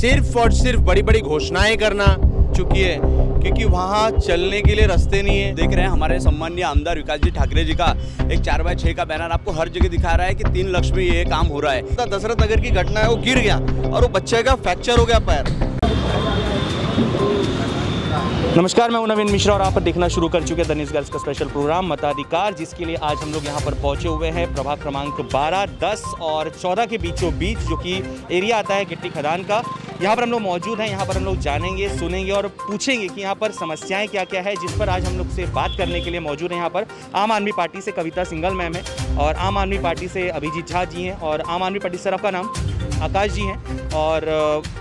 सिर्फ और सिर्फ बड़ी बड़ी घोषणाएं करना चुकी है, क्योंकि वहाँ चलने के लिए रास्ते नहीं है। देख रहे हैं हमारे सम्मानीय आमदार विकास जी ठाकरे जी का एक 4x6 का बैनर आपको हर जगह दिखा रहा है कि 3 लक्ष्य में ये काम हो रहा है। दशरथ नगर की घटना है, वो गिर गया और वो बच्चे का फ्रैक्चर हो गया पैर। नमस्कार, मैं हूं नवीन मिश्रा और आप देखना शुरू कर चुके हैं द न्यूज़ गर्ल्स का स्पेशल प्रोग्राम मताधिकार, जिसके लिए आज हम लोग यहां पर पहुंचे हुए हैं प्रभाग क्रमांक 12, 10 और 14 के बीचों बीच, जो कि एरिया आता है गिट्टी खदान का। यहां पर हम लोग मौजूद हैं। यहां पर हम लोग जानेंगे, सुनेंगे और पूछेंगे कि यहां पर समस्याएं क्या क्या है, जिस पर आज हम लोग से बात करने के लिए मौजूद हैं। यहाँ पर आम आदमी पार्टी से कविता सिंघल मैम है और आम आदमी पार्टी से अभिजीत झा जी हैं और आम आदमी पार्टी सर आपका नाम आकाश जी हैं और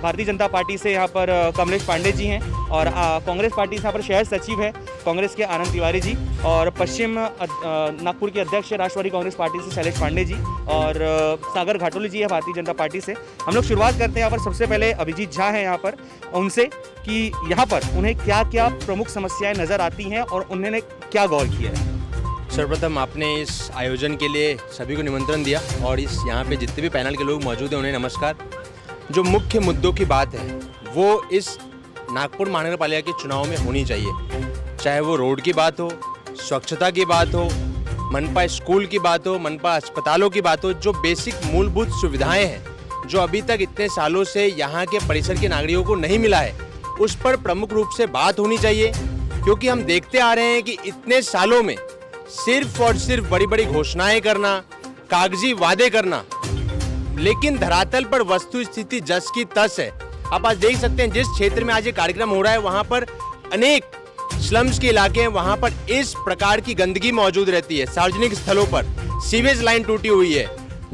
भारतीय जनता पार्टी से यहाँ पर कमलेश पांडे जी हैं और कांग्रेस पार्टी से यहाँ पर शहर सचिव है कांग्रेस के आनंद तिवारी जी और पश्चिम नागपुर के अध्यक्ष राष्ट्रवादी कांग्रेस पार्टी से शैलेश पांडे जी और सागर घाटोली जी है भारतीय जनता पार्टी से। हम लोग शुरुआत करते हैं यहाँ पर सबसे पहले अभिजीत झा हैं यहाँ पर, उनसे कि यहाँ पर उन्हें क्या क्या प्रमुख समस्याएँ नज़र आती हैं और उन्होंने क्या गौर किया है। सर्वप्रथम आपने इस आयोजन के लिए सभी को निमंत्रण दिया और इस यहाँ पे जितने भी पैनल के लोग मौजूद हैं उन्हें नमस्कार। जो मुख्य मुद्दों की बात है वो इस नागपुर महानगर पालिका के चुनाव में होनी चाहिए, चाहे वो रोड की बात हो, स्वच्छता की बात हो, मनपा स्कूल की बात हो, मनपा अस्पतालों की बात हो। जो बेसिक मूलभूत सुविधाएं हैं जो अभी तक इतने सालों से यहाँ के परिसर के नागरिकों को नहीं मिला है, उस पर प्रमुख रूप से बात होनी चाहिए। क्योंकि हम देखते आ रहे हैं कि इतने सालों में सिर्फ और सिर्फ बड़ी बड़ी घोषणाएं करना, कागजी वादे करना, लेकिन धरातल पर वस्तु स्थिति जस की तस है। आप आज देख सकते हैं जिस क्षेत्र में आज ये कार्यक्रम हो रहा है वहां पर अनेक स्लम्स के इलाके हैं, वहां पर इस प्रकार की गंदगी मौजूद रहती है। सार्वजनिक स्थलों पर सीवेज लाइन टूटी हुई है,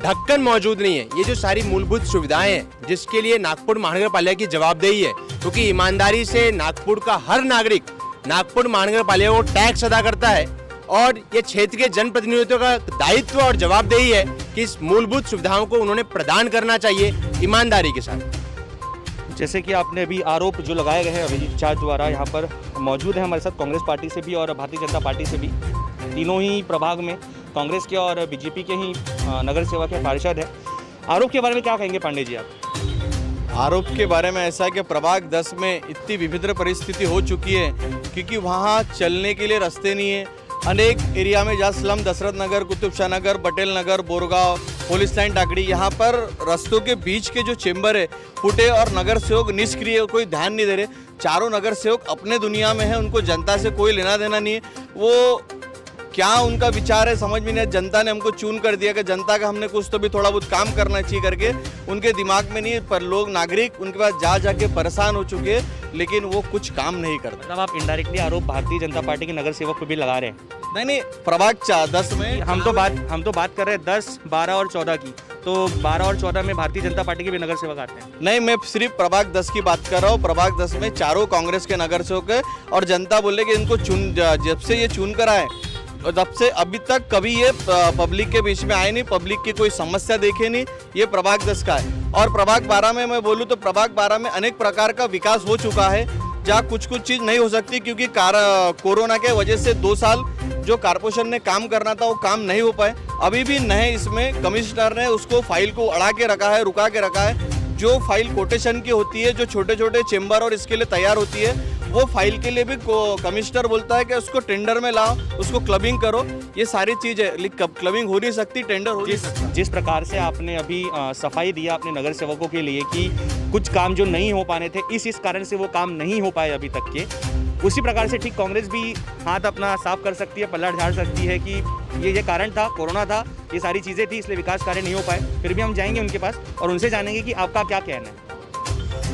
ढक्कन मौजूद नहीं है। ये जो सारी मूलभूत सुविधाएं हैं जिसके लिए नागपुर महानगर पालिका की जवाबदेही है, क्योंकि ईमानदारी से नागपुर का हर नागरिक नागपुर महानगर पालिका को टैक्स अदा करता है और ये क्षेत्र के जनप्रतिनिधियों का दायित्व और जवाबदेही है कि इस मूलभूत सुविधाओं को उन्होंने प्रदान करना चाहिए ईमानदारी के साथ। जैसे कि आपने अभी आरोप जो लगाए गए हैं अभिजीत झा द्वारा, यहाँ पर मौजूद है हमारे साथ कांग्रेस पार्टी से भी और भारतीय जनता पार्टी से भी, तीनों ही प्रभाग में कांग्रेस के और बीजेपी के ही नगर सेवक है, पार्षद है। आरोप के बारे में क्या कहेंगे पांडे जी आप? आरोप के बारे में ऐसा है कि प्रभाग 10 में इतनी विभिन्न परिस्थिति हो चुकी है क्योंकि वहाँ चलने के लिए रास्ते नहीं है। अनेक एरिया में जहाँ स्लम दशरथ नगर, कुतुब शाह नगर, पटेल नगर, बोरगांव, पुलिस लाइन टाकड़ी, यहाँ पर रास्तों के बीच के जो चेंबर है फूटे और नगर सेवक निष्क्रिय, कोई ध्यान नहीं दे रहे। चारों नगर सेवक अपने दुनिया में है, उनको जनता से कोई लेना देना नहीं है। वो क्या उनका विचार है समझ में नहीं। जनता ने हमको चून कर दिया कि जनता का हमने कुछ तो भी थोड़ा बहुत काम करना चाहिए करके, उनके दिमाग में नहीं। पर लोग नागरिक उनके पास जा जाके परेशान हो चुके हैं, लेकिन वो कुछ काम नहीं करते। मतलब आप इनडायरेक्टली आरोप भारतीय जनता पार्टी के नगर सेवक पर भी लगा रहे हैं? नहीं, प्रभाग 10 में हम तो बात कर रहे हैं 10, 12 और 14 की। तो 12 और 14 में भारतीय जनता पार्टी के भी नगर सेवक आते हैं? नहीं, मैं सिर्फ प्रभाग 10 की बात कर रहा हूँ। प्रभाग 10 में चारों कांग्रेस के नगर सेवक है और जनता बोले कि इनको जब से ये चुन कर आए तब से अभी तक कभी ये पब्लिक के बीच में आए नहीं, पब्लिक की कोई समस्या देखे नहीं। ये प्रभाग 10 का है। और प्रभाग 12 में मैं बोलूँ तो प्रभाग 12 में अनेक प्रकार का विकास हो चुका है, जहाँ कुछ चीज़ नहीं हो सकती क्योंकि कोरोना के वजह से 2 साल जो कारपोरेशन ने काम करना था वो काम नहीं हो पाए। अभी भी नए इसमें कमिश्नर ने उसको फाइल को अड़ा के रखा है, रुका के रखा है। जो फाइल कोटेशन की होती है, जो छोटे छोटे चेंबर और इसके लिए तैयार होती है, वो फाइल के लिए भी कमिश्नर बोलता है कि उसको टेंडर में लाओ, उसको क्लबिंग करो। ये सारी चीज़ें लेकिन क्लबिंग हो नहीं सकती, टेंडर हो नहीं सकता। जिस प्रकार से आपने अभी सफाई दिया अपने नगर सेवकों के लिए कि कुछ काम जो नहीं हो पाने थे, इस कारण से वो काम नहीं हो पाए अभी तक के, उसी प्रकार से ठीक कांग्रेस भी हाथ अपना साफ कर सकती है, पल्ला झाड़ सकती है कि ये कारण था, कोरोना था, ये सारी चीज़ें थी, इसलिए विकास कार्य नहीं हो पाए। फिर भी हम जाएंगे उनके पास और उनसे जानेंगे कि आपका क्या कहना है।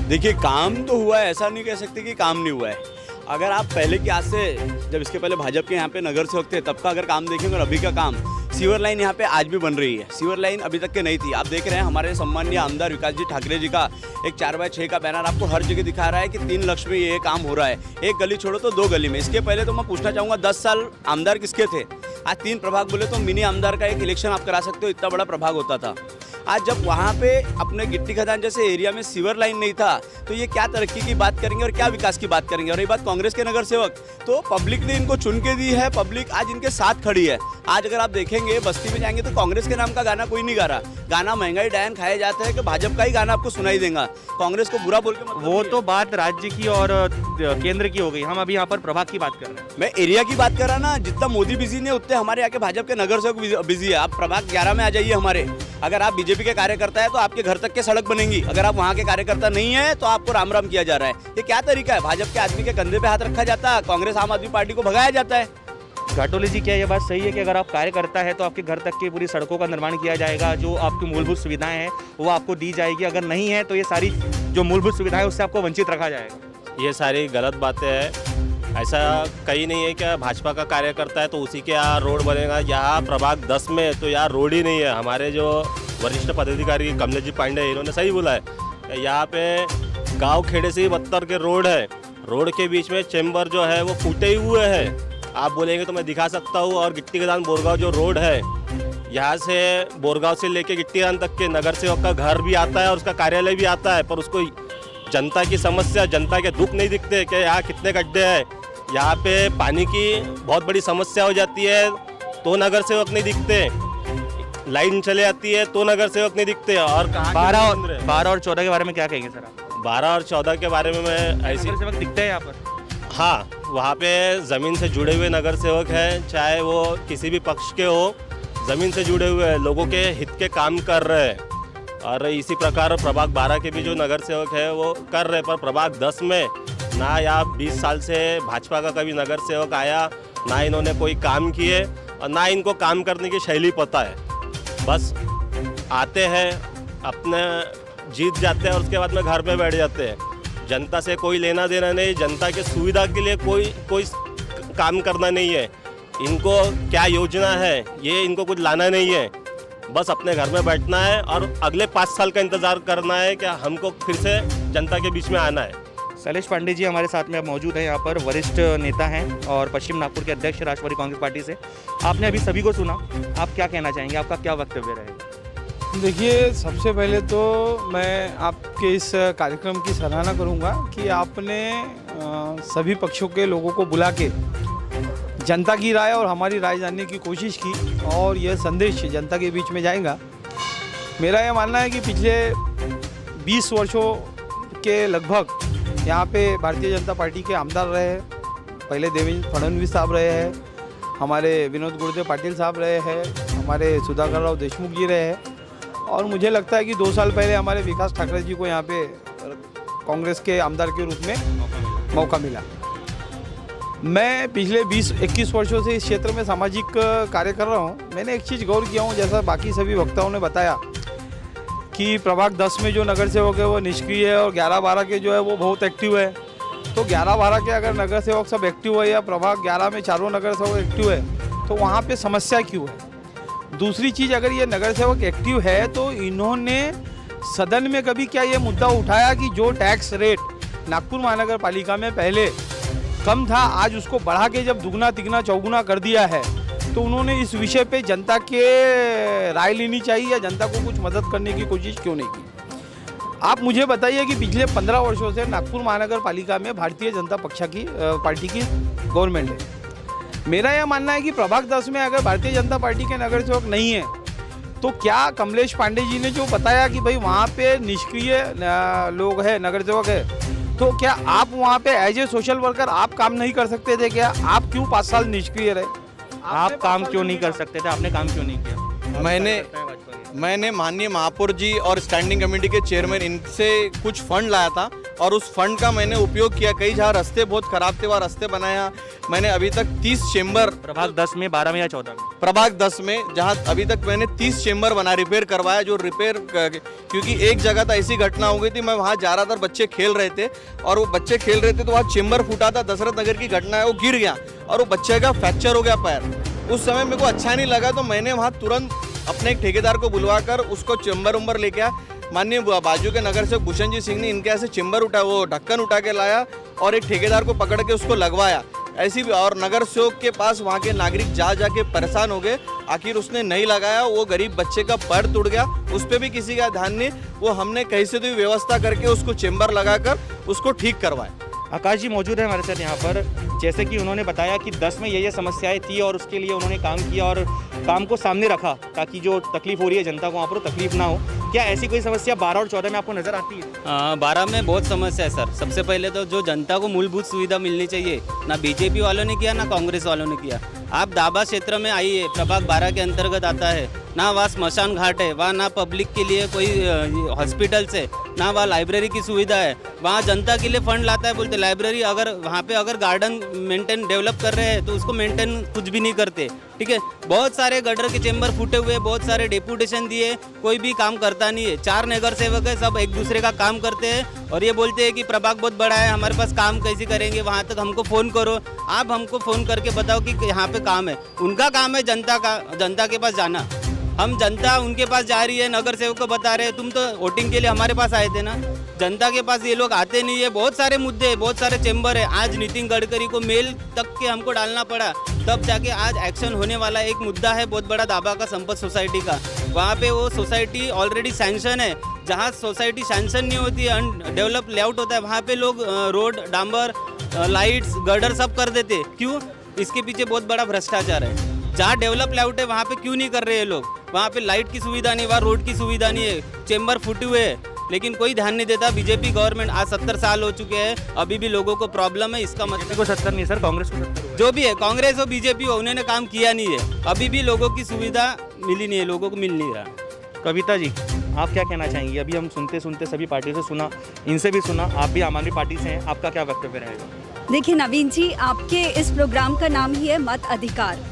देखिए, काम तो हुआ है, ऐसा नहीं कह सकते कि काम नहीं हुआ है। अगर आप पहले की आज से, जब इसके पहले भाजपा के यहाँ पे नगर सेवक थे तब का अगर काम देखेंगे और अभी का काम, सीवर लाइन यहाँ पे आज भी बन रही है। सीवर लाइन अभी तक के नहीं थी। आप देख रहे हैं हमारे सम्मानीय आमदार विकास जी ठाकरे जी का एक 4x6 का बैनर आपको हर जगह दिखा रहा है कि 3 लक्ष्य में ये काम हो रहा है। एक गली छोड़ो तो 2 गली में। इसके पहले तो मैं पूछना चाहूँगा 10 साल आमदार किसके थे? आज 3 प्रभाग बोले तो मिनी आमदार का एक इलेक्शन आप करा सकते हो, इतना बड़ा प्रभाग होता था। आज जब वहाँ पे अपने गिट्टी खदान जैसे एरिया में सीवर लाइन नहीं था तो ये क्या तरक्की की बात करेंगे और क्या विकास की बात करेंगे। और ये बात कांग्रेस के नगर सेवक, तो पब्लिक ने इनको चुन के दी है, पब्लिक आज इनके साथ खड़ी है। आज अगर आप देखेंगे बस्ती में जाएंगे तो कांग्रेस के नाम का गाना कोई नहीं गा रहा। गाना महंगाई डायन खाए जाते हैं कि भाजपा का ही गाना आपको सुनाई देगा। कांग्रेस को बुरा बोल के मतलब वो तो बात राज्य की और केंद्र की हो गई, हम अभी यहाँ पर प्रभाग की बात कर रहे हैं। मैं एरिया की बात कर रहा ना, जितना मोदी बिजी नहीं उतने हमारे यहाँ के भाजपा के नगर सेवक बिजी है। आप प्रभाग 11 में आ जाइए हमारे, अगर आप बीजेपी के कार्यकर्ता है तो आपके घर तक के सड़क बनेंगी, अगर आप वहाँ के कार्यकर्ता नहीं है तो आपको राम राम किया जा रहा है। ये क्या तरीका है? भाजपा के आदमी के कंधे पे हाथ रखा जाता है, कांग्रेस आम आदमी पार्टी को भगाया जाता है। घाटोली जी, क्या ये बात सही है कि अगर आप कार्यकर्ता है तो आपके घर तक की पूरी सड़कों का निर्माण किया जाएगा, जो आपकी मूलभूत सुविधाएं हैं वो आपको दी जाएगी, अगर नहीं है तो ये सारी जो मूलभूत सुविधाएं उससे आपको वंचित रखा जाएगा? ये सारी गलत बातें हैं। ऐसा कहीं नहीं है कि भाजपा का कार्यकर्ता है तो उसी के यहाँ रोड बनेगा। यहाँ प्रभाग 10 में तो यहाँ रोड ही नहीं है। हमारे जो वरिष्ठ पदाधिकारी कमलेश पांडे इन्होंने सही बोला है, यहाँ पे गांव खेड़े से ही बदतर के रोड है। रोड के बीच में चेंबर जो है वो फूटे हुए हैं। आप बोलेंगे तो मैं दिखा सकता हूँ। और गिट्टी के दान बोरगांव जो रोड है, यहाँ से बोरगांव से लेके गिट्टी दान तक के नगर सेवक का घर भी आता है और उसका कार्यालय भी आता है, पर उसको जनता की समस्या, जनता के दुख नहीं दिखते कि यहाँ कितने गड्ढे हैं। यहाँ पे पानी की बहुत बड़ी समस्या हो जाती है तो नगर सेवक नहीं दिखते। लाइन चले आती है तो नगर सेवक नहीं दिखते। और 12 और 14 के बारे में क्या कहेंगे सर आप? 12 और 14 के बारे में मैं ऐसी नगर सेवक दिखते हैं यहाँ पर? हाँ, वहाँ पे ज़मीन से जुड़े हुए नगर सेवक हैं, चाहे वो किसी भी पक्ष के हो, ज़मीन से जुड़े हुए हैं, लोगों के हित के काम कर रहे हैं। और इसी प्रकार प्रभाग 12 के भी जो नगर सेवक है वो कर रहे हैं। पर प्रभाग 10 में ना यहाँ 20 साल से भाजपा का कभी नगर सेवक आया, ना इन्होंने कोई काम किए और ना इनको काम करने की शैली पता है। बस आते हैं, अपने जीत जाते हैं और उसके बाद में घर पे बैठ जाते हैं। जनता से कोई लेना देना नहीं, जनता के सुविधा के लिए कोई काम करना नहीं है। इनको क्या योजना है ये इनको कुछ लाना नहीं है। बस अपने घर में बैठना है और अगले 5 साल का इंतज़ार करना है कि हमको फिर से जनता के बीच में आना है। शैलेश पांडे जी हमारे साथ में अब मौजूद हैं, यहाँ पर वरिष्ठ नेता हैं और पश्चिम नागपुर के अध्यक्ष राष्ट्रवादी कांग्रेस पार्टी से। आपने अभी सभी को सुना, आप क्या कहना चाहेंगे, आपका क्या वक्तव्य रहेगा? देखिए, सबसे पहले तो मैं आपके इस कार्यक्रम की सराहना करूंगा कि आपने सभी पक्षों के लोगों को बुला के जनता की राय और हमारी राय जानने की कोशिश की और यह संदेश जनता के बीच में जाएगा। मेरा यह मानना है कि पिछले 20 वर्षों के लगभग यहाँ पे भारतीय जनता पार्टी के आमदार रहे हैं। पहले देवेंद्र फडणवीस साहब रहे हैं, हमारे विनोद गुरुदेव पाटिल साहब रहे हैं, हमारे सुधाकर राव देशमुख जी रहे हैं और मुझे लगता है कि 2 साल पहले हमारे विकास ठाकरे जी को यहाँ पे कांग्रेस के आमदार के रूप में मौका मिला। मैं पिछले 20-21 वर्षों से इस क्षेत्र में सामाजिक कार्य कर रहा हूँ। मैंने एक चीज़ गौर किया हूँ, जैसा बाकी सभी वक्ताओं ने बताया कि प्रभाग 10 में जो नगर सेवक है वो निष्क्रिय है और 11-12 के जो है वो बहुत एक्टिव है। तो 11-12 के अगर नगर सेवक सब एक्टिव है या प्रभाग 11 में चारों नगर सेवक एक्टिव है तो वहाँ पे समस्या क्यों है? दूसरी चीज़, अगर ये नगर सेवक एक्टिव है तो इन्होंने सदन में कभी क्या ये मुद्दा उठाया कि जो टैक्स रेट नागपुर महानगर पालिका में पहले कम था, आज उसको बढ़ा के जब दुगना तिगना चौगुना कर दिया है, तो उन्होंने इस विषय पे जनता के राय लेनी चाहिए या जनता को कुछ मदद करने की कोशिश क्यों नहीं की? आप मुझे बताइए कि पिछले 15 वर्षों से नागपुर महानगर पालिका में भारतीय जनता पार्टी की गवर्नमेंट है। मेरा यह मानना है कि प्रभाग 10 में अगर भारतीय जनता पार्टी के नगर सेवक नहीं है तो क्या कमलेश पांडे जी ने जो बताया कि भाई वहाँ पे निष्क्रिय लोग हैं, नगर सेवक है, तो क्या आप वहाँ पे एज ए सोशल वर्कर आप काम नहीं कर सकते थे? क्या आप क्यों 5 साल निष्क्रिय रहे? आप काम क्यों नहीं कर सकते थे? आपने काम क्यों नहीं किया? मैंने माननीय महापौर जी और स्टैंडिंग कमेटी के चेयरमैन इनसे कुछ फंड लाया था और उस फंड का मैंने उपयोग किया। कई जहाँ रास्ते बहुत खराब थे वहाँ रास्ते बनाया। मैंने अभी तक 30 चेंबर प्रभाग 10 में, 12 में या 14 में? प्रभाग 10 में, जहाँ अभी तक मैंने 30 चेंबर बना रिपेयर करवाया। जो रिपेयर क्योंकि एक जगह तो ऐसी घटना हो गई थी, मैं वहाँ जा रहा था, बच्चे खेल रहे थे और वो बच्चे खेल रहे थे तो वहाँ चेंबर फूटा था। दशरथ नगर की घटना है, वो गिर गया और वो बच्चे का फ्रैक्चर हो गया पैर। उस समय मेरे को अच्छा नहीं लगा तो मैंने वहाँ तुरंत अपने एक ठेकेदार को बुलवा कर उसको चेंबर उम्बर लेके आया। माननीय बाजू के नगर से भूषण जी सिंह ने इनके ऐसे चेंबर वो ढक्कन उठा के लाया और एक ठेकेदार को पकड़ के उसको लगवाया। ऐसी भी और नगर सेवक के पास वहाँ के नागरिक जाके परेशान हो गए। आखिर उसने नहीं लगाया, वो गरीब बच्चे का पैर टूट गया, उस पर भी किसी का ध्यान नहीं। वो हमने कहीं से भी व्यवस्था करके उसको चेंबर लगाकर उसको ठीक करवाया। आकाश जी मौजूद है हमारे साथ यहाँ पर। जैसे कि उन्होंने बताया कि 10 में ये समस्याएं थी और उसके लिए उन्होंने काम किया और काम को सामने रखा ताकि जो तकलीफ हो रही है जनता को वहाँ पर तकलीफ ना हो। क्या ऐसी कोई समस्या 12 और 14 में आपको नज़र आती है? 12 में बहुत समस्या है सर। सबसे पहले तो जो जनता को मूलभूत सुविधा मिलनी चाहिए, ना बीजेपी वालों ने किया ना कांग्रेस वालों ने किया। आप दाबा क्षेत्र में आइए, प्रभाग 12 के अंतर्गत आता है, ना वहाँ स्मशान घाट है, वहाँ ना पब्लिक के लिए कोई हॉस्पिटल्स है, ना वहाँ लाइब्रेरी की सुविधा है। वहाँ जनता के लिए फंड लाता है, बोलते लाइब्रेरी अगर वहाँ पे अगर गार्डन मेंटेन डेवलप कर रहे हैं तो उसको मेंटेन कुछ भी नहीं करते। ठीक है, बहुत सारे गटर के चेंबर फूटे हुए, बहुत सारे डेपुटेशन दिए, कोई भी काम करता नहीं है। 4 नगर सेवक है, सब एक दूसरे का काम करते हैं और ये बोलते हैं कि प्रभाग बहुत बड़ा है, हमारे पास काम कैसे करेंगे, वहाँ तक हमको फ़ोन करो। आप हमको फ़ोन करके बताओ कि यहाँ पे काम है। उनका काम है जनता के पास जाना। हम जनता उनके पास जा रही है, नगर सेवक को बता रहे हैं तुम तो वोटिंग के लिए हमारे पास आए थे ना। जनता के पास ये लोग आते नहीं है। बहुत सारे मुद्दे हैं, बहुत सारे चेंबर है। आज नितिन गडकरी को मेल तक के हमको डालना पड़ा, तब जाके आज एक्शन होने वाला एक मुद्दा है बहुत बड़ा, दाबा का संपत सोसाइटी का। वहाँ पे वो सोसाइटी ऑलरेडी सैंक्शन है। जहाँ सोसाइटी सैंक्शन नहीं होती है, अनडेवलप लेआउट होता है, वहाँ पे लोग रोड, डांबर, लाइट्स, गर्डर सब कर देते। क्यों? इसके पीछे बहुत बड़ा भ्रष्टाचार है। जहाँ डेवलप लेआउट है वहाँ पे क्यों नहीं कर रहे हैं लोग? वहाँ पे लाइट की सुविधा नहीं, वहाँ रोड की सुविधा नहीं है, चेंबर फूटे हुए है, लेकिन कोई ध्यान नहीं देता। बीजेपी गवर्नमेंट आज 70 साल हो चुके हैं, अभी भी लोगों को प्रॉब्लम है। इसका मतलब को 70 नहीं सर, कांग्रेस को 70 जो भी है, कांग्रेस और बीजेपी हो, उन्होंने काम किया नहीं है। अभी भी लोगों की सुविधा मिली नहीं है, लोगों को मिल नहीं रहा। कविता जी, आप क्या कहना चाहेंगी? अभी हम सुनते सुनते सभी पार्टियों से सुना, इनसे भी सुना, आप भी आम आदमी पार्टी से हैं, आपका क्या वक्तव्य रहेगा? देखिए नवीन जी, आपके इस प्रोग्राम का नाम ही है मत अधिकार।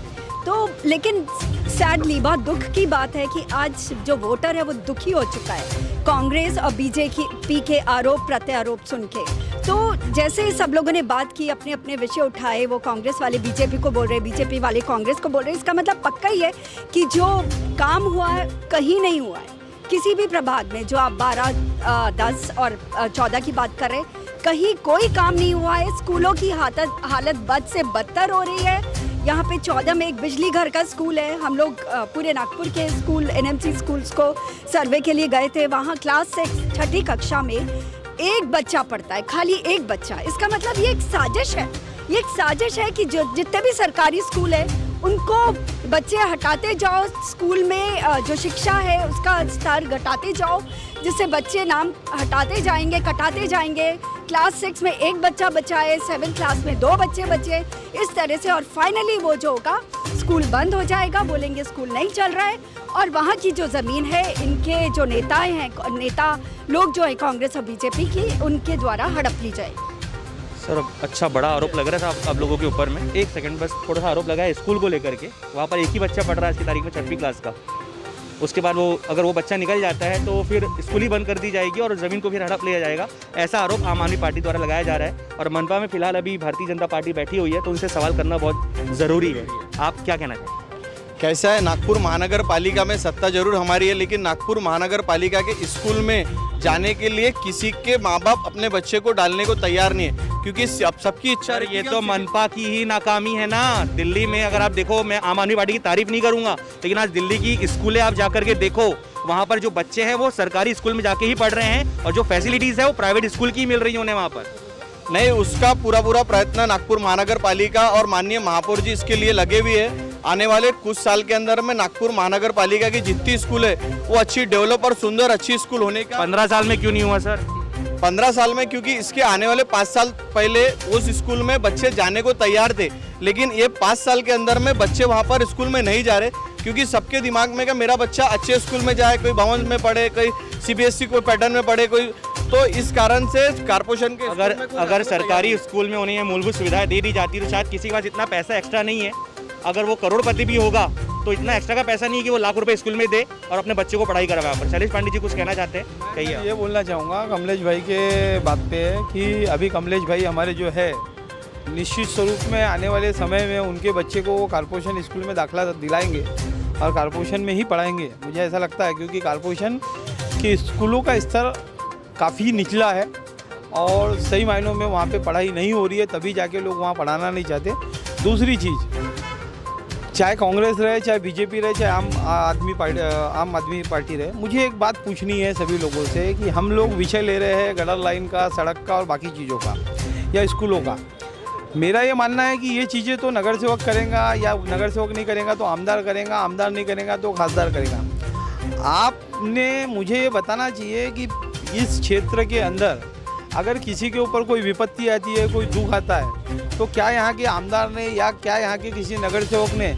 तो लेकिन सैडली बहुत दुख की बात है कि आज जो वोटर है वो दुखी हो चुका है कांग्रेस और बीजेपी के आरोप प्रत्यारोप सुन के। तो जैसे सब लोगों ने बात की, अपने अपने विषय उठाए, वो कांग्रेस वाले बीजेपी को बोल रहे, बीजेपी वाले कांग्रेस को बोल रहे, इसका मतलब पक्का ही है कि जो काम हुआ है कहीं नहीं हुआ है। किसी भी प्रभाग में जो आप 12, 10 और 14 की बात कर रहे हैं, कहीं कोई काम नहीं हुआ है। स्कूलों की हालत बद से बदतर हो रही है। यहाँ पे 14 में एक बिजली घर का स्कूल है। हम लोग पूरे नागपुर के स्कूल, एनएमसी स्कूल्स को सर्वे के लिए गए थे। वहाँ क्लास 6 छठी कक्षा में एक बच्चा पढ़ता है, खाली एक बच्चा। इसका मतलब ये एक साजिश है। ये एक साजिश है कि जो जितने भी सरकारी स्कूल है उनको बच्चे हटाते जाओ, स्कूल में जो शिक्षा है उसका स्तर घटाते जाओ, जिससे बच्चे नाम हटाते जाएंगे, कटाते जाएंगे। क्लास 6 में एक बच्चा बचा है, 7th क्लास में 2 बच्चे बचे, इस तरह से। और फाइनली वो जो होगा स्कूल बंद हो जाएगा, बोलेंगे स्कूल नहीं चल रहा है। और वहाँ की जो ज़मीन है, इनके जो नेताएं हैं, नेता लोग जो है कांग्रेस और बीजेपी की, उनके द्वारा हड़प ली जाएगी। सर अच्छा बड़ा आरोप लग रहा था आप लोगों के ऊपर में। एक सेकंड बस, थोड़ा सा आरोप लगा है स्कूल को लेकर के। वहाँ पर एक ही बच्चा पढ़ रहा है आज की तारीख में 6वीं क्लास का। उसके बाद वो अगर वो बच्चा निकल जाता है तो फिर स्कूल ही बंद कर दी जाएगी और ज़मीन को फिर हड़प लिया जाएगा। ऐसा आरोप आम आदमी पार्टी द्वारा लगाया जा रहा है। और मनपा में फिलहाल अभी भारतीय जनता पार्टी बैठी हुई है, तो उनसे सवाल करना बहुत ज़रूरी है। आप क्या कहना चाहेंगे? कैसा है, नागपुर महानगर पालिका में सत्ता जरूर हमारी है, लेकिन नागपुर महानगर पालिका के स्कूल में जाने के लिए किसी के माँ बाप अपने बच्चे को डालने को तैयार नहीं है, क्योंकि अब सबकी इच्छा। ये तो मनपा की ही नाकामी है ना। दिल्ली में अगर आप देखो, मैं आम आदमी पार्टी की तारीफ नहीं करूंगा, लेकिन आज दिल्ली की स्कूलें आप जाकर के देखो, वहाँ पर जो बच्चे हैं वो सरकारी स्कूल में जाके ही पढ़ रहे हैं और जो फैसिलिटीज़ है वो प्राइवेट स्कूल की मिल रही उन्हें वहाँ पर। नहीं, उसका पूरा प्रयत्न नागपुर महानगर पालिका और माननीय महापौर जी इसके लिए लगे हुए हैं। आने वाले कुछ साल के अंदर में नागपुर महानगर पालिका की जितनी स्कूल है वो अच्छी डेवलप और सुंदर अच्छी स्कूल होने का। 15 साल में क्यों नहीं हुआ सर? 15 साल में, क्योंकि इसके आने वाले 5 साल पहले उस स्कूल में बच्चे जाने को तैयार थे, लेकिन ये 5 साल के अंदर में बच्चे वहाँ पर स्कूल में नहीं जा रहे, क्योंकि सबके दिमाग में का मेरा बच्चा अच्छे स्कूल में जाए, कोई भवन में पढ़े, कोई CBSE कोई पैटर्न में पढ़े, कोई। तो इस कारण से कारपोरेशन के अगर सरकारी स्कूल में उन्हें मूलभूत सुविधाएं दे दी जाती तो शायद किसी के पास इतना पैसा एक्स्ट्रा नहीं है। अगर वो करोड़पति भी होगा तो इतना एक्स्ट्रा का पैसा नहीं है कि वो लाख रुपए स्कूल में दे और अपने बच्चे को पढ़ाई करवाए। पर शैलेश पांडे जी कुछ कहना चाहते हैं? कहिए। ये बोलना चाहूँगा कमलेश भाई के बात पे है कि अभी कमलेश भाई हमारे जो है निश्चित स्वरूप में आने वाले समय में उनके बच्चे को वो कारपोरेशन स्कूल में दाखिला दिलाएंगे और कारपोरेशन में ही पढ़ाएंगे। मुझे ऐसा लगता है, क्योंकि कारपोरेशन के स्कूलों का स्तर काफ़ी निचला है और सही मायनों में वहाँ पे पढ़ाई नहीं हो रही है, तभी जाके लोग वहाँ पढ़ाना नहीं चाहते। दूसरी चीज़, चाहे कांग्रेस रहे, चाहे बीजेपी रहे, चाहे आम आदमी पार्टी रहे, मुझे एक बात पूछनी है सभी लोगों से कि हम लोग विषय ले रहे हैं गटर लाइन का, सड़क का और बाकी चीज़ों का। या स्कूलों का। मेरा ये मानना है कि ये चीज़ें तो नगर सेवक करेगा, या नगर सेवक नहीं करेगा तो आमदार करेगा, आमदार नहीं करेगा तो खासदार करेगा। आपने मुझे ये बताना चाहिए कि इस क्षेत्र के अंदर अगर किसी के ऊपर कोई विपत्ति आती है, कोई दुख आता है, तो क्या यहाँ के आमदार ने या क्या यहाँ के किसी नगर सेवक ने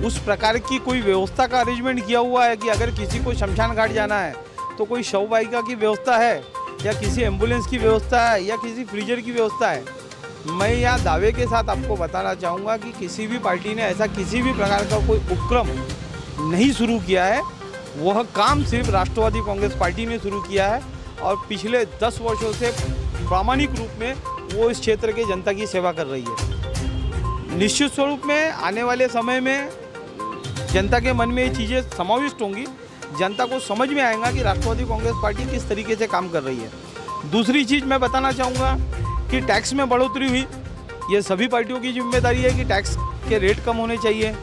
उस प्रकार की कोई व्यवस्था का अरेंजमेंट किया हुआ है कि अगर किसी को शमशान घाट जाना है तो कोई शव वाहिका की व्यवस्था है, या किसी एम्बुलेंस की व्यवस्था है, या किसी फ्रीजर की व्यवस्था है? मैं यहाँ दावे के साथ आपको बताना चाहूँगा कि किसी भी पार्टी ने ऐसा किसी भी प्रकार का कोई उपक्रम नहीं शुरू किया है। वह काम सिर्फ राष्ट्रवादी कांग्रेस पार्टी ने शुरू किया है और पिछले 10 वर्षों से प्रामाणिक रूप में वो इस क्षेत्र के जनता की सेवा कर रही है। निश्चित स्वरूप में आने वाले समय में जनता के मन में ये चीज़ें समाविष्ट होंगी, जनता को समझ में आएगा कि राष्ट्रवादी कांग्रेस पार्टी किस तरीके से काम कर रही है। दूसरी चीज़ मैं बताना चाहूँगा कि टैक्स में बढ़ोतरी हुई, ये सभी पार्टियों की जिम्मेदारी है कि टैक्स के रेट कम होने चाहिए।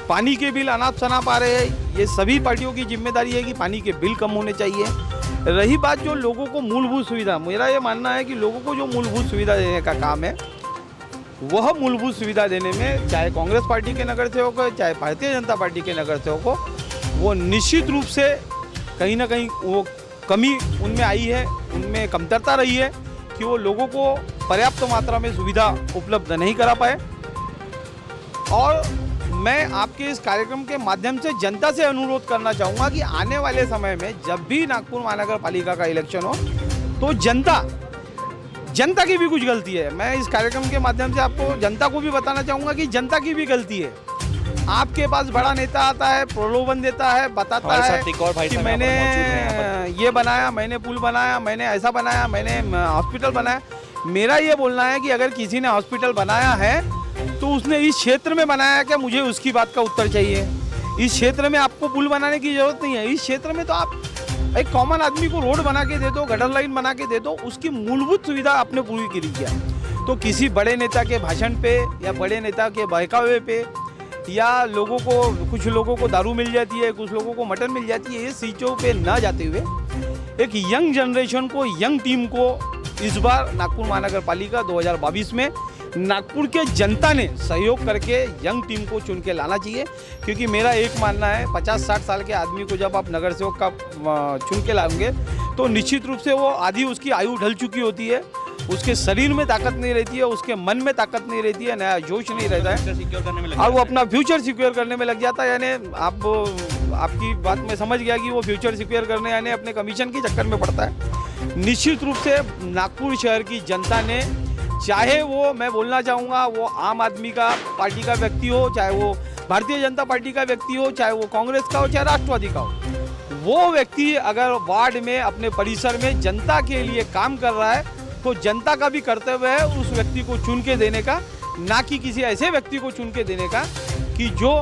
पानी के बिल अनाप शनाप आ रहे हैं, ये सभी पार्टियों की जिम्मेदारी है कि पानी के बिल कम होने चाहिए। रही बात जो लोगों को मूलभूत सुविधा, मेरा ये मानना है कि लोगों को जो मूलभूत सुविधा देने का काम है, वह मूलभूत सुविधा देने में चाहे कांग्रेस पार्टी के नगर सेवक हो, चाहे भारतीय जनता पार्टी के नगर सेवक हो, वो निश्चित रूप से कहीं ना कहीं वो कमी उनमें आई है, उनमें कमतरता रही है कि वो लोगों को पर्याप्त मात्रा में सुविधा उपलब्ध नहीं करा पाए। और मैं आपके इस कार्यक्रम के माध्यम से जनता से अनुरोध करना चाहूँगा कि आने वाले समय में जब भी नागपुर महानगर पालिका का इलेक्शन हो तो जनता की भी कुछ गलती है। मैं इस कार्यक्रम के माध्यम से आपको जनता को भी बताना चाहूँगा कि जनता की भी गलती है। आपके पास बड़ा नेता आता है, प्रलोभन देता है, बताता है कि मैंने ये बनाया, मैंने पुल बनाया, मैंने ऐसा बनाया, मैंने हॉस्पिटल बनाया। मेरा ये बोलना है कि अगर किसी ने हॉस्पिटल बनाया है तो उसने इस क्षेत्र में बनाया क्या, मुझे उसकी बात का उत्तर चाहिए। इस क्षेत्र में आपको पुल बनाने की जरूरत नहीं है। इस क्षेत्र में तो आप एक कॉमन आदमी को रोड बना के दे दो, गटर लाइन बना के दे दो, उसकी मूलभूत सुविधा आपने पूरी करी क्या। तो किसी बड़े नेता के भाषण पे या बड़े नेता के बहकावे पे या कुछ लोगों को दारू मिल जाती है, कुछ लोगों को मटन मिल जाती है, ये चीज़ों पे ना जाते हुए एक यंग जनरेशन को, यंग टीम को इस बार नागपुर महानगर पालिका 2022 में नागपुर के जनता ने सहयोग करके यंग टीम को चुन के लाना चाहिए। क्योंकि मेरा एक मानना है 50-60 साल के आदमी को जब आप नगर सेवक का चुन के लाएंगे तो निश्चित रूप से वो आधी उसकी आयु ढल चुकी होती है, उसके शरीर में ताकत नहीं रहती है, उसके मन में ताकत नहीं रहती है, नया जोश नहीं रहता है और वो अपना फ्यूचर सिक्योर करने में लग जाता है। यानी आपकी बात में समझ गया कि वो फ्यूचर सिक्योर करने यानी अपने कमीशन के चक्कर में पड़ता है। निश्चित रूप से नागपुर शहर की जनता ने, चाहे वो मैं बोलना चाहूँगा वो आम आदमी का पार्टी का व्यक्ति हो, चाहे वो भारतीय जनता पार्टी का व्यक्ति हो, चाहे वो कांग्रेस का हो, चाहे राष्ट्रवादी का हो, वो व्यक्ति अगर वार्ड में अपने परिसर में जनता के लिए काम कर रहा है तो जनता का भी कर्तव्य है उस व्यक्ति को चुन के देने का, ना कि किसी ऐसे व्यक्ति को चुन के देने का कि जो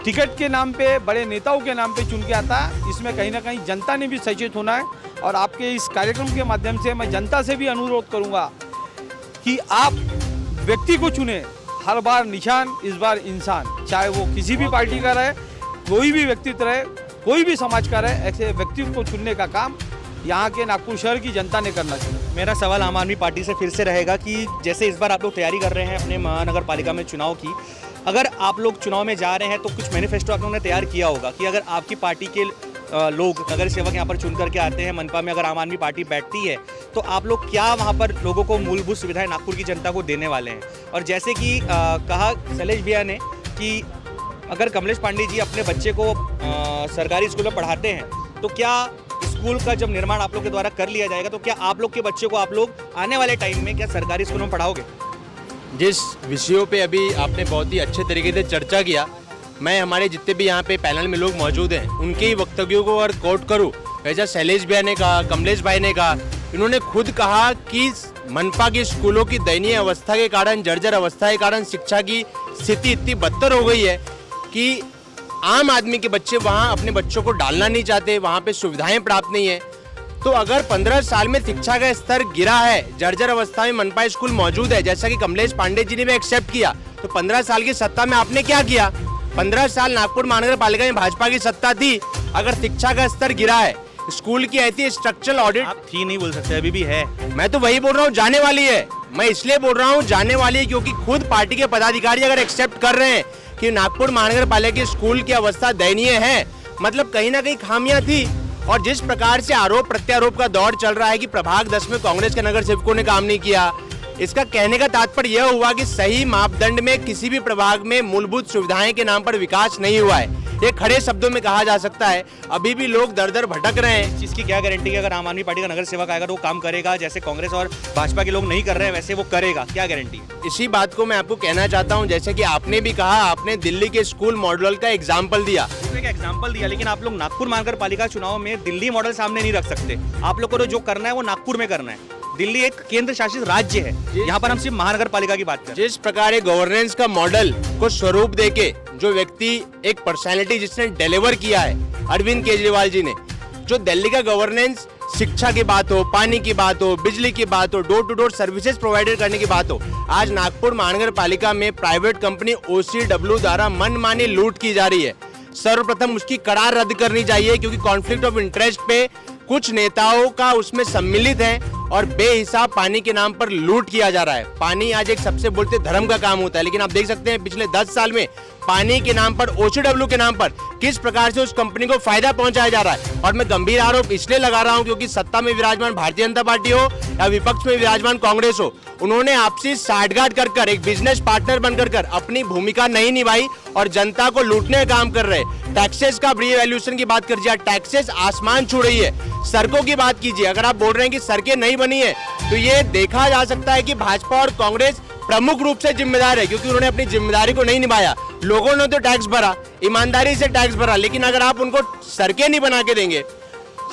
टिकट के नाम पे, बड़े नेताओं के नाम पे चुन के आता है। इसमें कहीं ना कहीं जनता ने भी सचेत होना है। और आपके इस कार्यक्रम के माध्यम से मैं जनता से भी अनुरोध करूंगा कि आप व्यक्ति को चुने, हर बार निशान इस बार इंसान, चाहे वो किसी भी पार्टी का रहे, कोई भी व्यक्तित्व रहे, कोई भी समाज का रहे, ऐसे व्यक्ति को चुनने का काम यहाँ के नागपुर शहर की जनता ने करना चाहिए। मेरा सवाल आम आदमी पार्टी से फिर से रहेगा कि जैसे इस बार आप लोग तैयारी कर रहे हैं अपने महानगर पालिका में चुनाव की, अगर आप लोग चुनाव में जा रहे हैं तो कुछ मैनिफेस्टो आप लोगों ने तैयार किया होगा कि अगर आपकी पार्टी के लोग नगर सेवक यहाँ पर चुन करके आते हैं, मनपा में अगर आम आदमी पार्टी बैठती है तो आप लोग क्या वहाँ पर लोगों को मूलभूत सुविधाएं नागपुर की जनता को देने वाले हैं। और जैसे कि कहा शैलेश भैया ने कि अगर कमलेश पांडे जी अपने बच्चे को सरकारी स्कूल में पढ़ाते हैं तो क्या स्कूल का जब निर्माण आप लोग के द्वारा कर लिया जाएगा तो क्या आप लोग के बच्चे को आप लोग आने वाले टाइम में क्या सरकारी स्कूलों में पढ़ाओगे? जिस विषयों पे अभी आपने बहुत ही अच्छे तरीके से चर्चा किया, मैं हमारे जितने भी यहाँ पे पैनल में लोग मौजूद हैं उनके ही वक्तव्यों को अगर कोट करूँ, जैसा शैलेश भैया ने कहा, कमलेश भाई ने कहा, इन्होंने खुद कहा कि मनपा के स्कूलों की दयनीय अवस्था के कारण, जर्जर अवस्था के कारण शिक्षा की स्थिति इतनी बदतर हो गई है कि आम आदमी के बच्चे वहाँ अपने बच्चों को डालना नहीं चाहते, वहाँ पे सुविधाएं प्राप्त नहीं है। तो अगर 15 साल में शिक्षा का स्तर गिरा है, जर्जर अवस्था में मनपा स्कूल मौजूद है, जैसा कि कमलेश पांडे जी ने भी एक्सेप्ट किया, तो 15 साल की सत्ता में आपने क्या किया? 15 साल नागपुर महानगर पालिका में भाजपा की सत्ता थी, अगर शिक्षा का स्तर गिरा है, स्कूल की ऐसी स्ट्रक्चरल ऑडिट आप थी नहीं बोल सकते, अभी भी है। मैं तो वही बोल रहा हूँ, जाने वाली है। मैं इसलिए बोल रहा हूँ जाने वाली है क्योंकि खुद पार्टी के पदाधिकारी अगर एक्सेप्ट कर रहे हैं कि नागपुर महानगर पालिका की स्कूल की अवस्था दयनीय है, मतलब कहीं ना कहीं खामियां थी। और जिस प्रकार से आरोप प्रत्यारोप का दौर चल रहा है कि प्रभाग 10 में कांग्रेस के नगर सेवकों ने काम नहीं किया, इसका कहने का तात्पर्य यह हुआ कि सही मापदंड में किसी भी प्रभाग में मूलभूत सुविधाएं के नाम पर विकास नहीं हुआ है। ये खड़े शब्दों में कहा जा सकता है। अभी भी लोग दर दर भटक रहे हैं। इस चीज़ की क्या गारंटी है अगर आम आदमी पार्टी का नगर सेवक आएगा तो वो काम करेगा जैसे कांग्रेस और भाजपा के लोग नहीं कर रहे हैं वैसे वो करेगा, क्या गारंटी है? इसी बात को मैं आपको कहना चाहता हूं, जैसे कि आपने भी कहा, आपने दिल्ली के स्कूल मॉडल का एग्जाम्पल दिया। एक एग्जाम्पल दिया, लेकिन आप लोग नागपुर महानगर पालिका चुनाव में दिल्ली मॉडल सामने नहीं रख सकते। आप लोग को तो जो करना है वो नागपुर में करना है। दिल्ली एक केंद्र शासित राज्य है, यहाँ पर हम सिर्फ महानगर पालिका की बात करें। जिस प्रकार गवर्नेंस का मॉडल को स्वरूप देके जो व्यक्ति एक पर्सनालिटी जिसने डिलीवर किया है अरविंद केजरीवाल जी ने, जो दिल्ली का गवर्नेंस शिक्षा की बात हो, पानी की बात हो, बिजली की बात हो, door to door services provided करने की बात हो, आज नागपुर महानगर पालिका में प्राइवेट कंपनी OCW द्वारा मनमानी लूट की जा रही है। सर्वप्रथम उसकी करार रद्द करनी चाहिए क्योंकि कॉन्फ्लिक्ट ऑफ इंटरेस्ट पे कुछ नेताओं का उसमें सम्मिलित है और बेहिसाब पानी के नाम पर लूट किया जा रहा है। पानी आज एक सबसे बोलते धर्म का काम होता है, लेकिन आप देख सकते हैं पिछले 10 साल में पानी के नाम पर, OCW के नाम पर किस प्रकार से उस कंपनी को फायदा पहुंचाया जा रहा है। और मैं गंभीर आरोप इसलिए लगा रहा हूं क्योंकि सत्ता में विराजमान भारतीय जनता पार्टी हो या विपक्ष में विराजमान कांग्रेस हो, उन्होंने आपसी साठगांठ कर एक बिजनेस पार्टनर बनकर अपनी भूमिका नहीं निभाई और जनता को लूटने का काम कर रहे। टैक्सेस का रीवैल्यूएशन की बात कीजिए, टैक्सेस आसमान छू रही है। सड़कों की बात कीजिए, अगर आप बोल रहे हैं कि सड़कें नहीं बनी है तो ये देखा जा सकता है कि भाजपा और कांग्रेस प्रमुख रूप से जिम्मेदार है क्योंकि उन्होंने अपनी जिम्मेदारी को नहीं निभाया। लोगों ने तो टैक्स भरा, ईमानदारी से टैक्स भरा, लेकिन अगर आप उनको सड़कें नहीं बना के देंगे,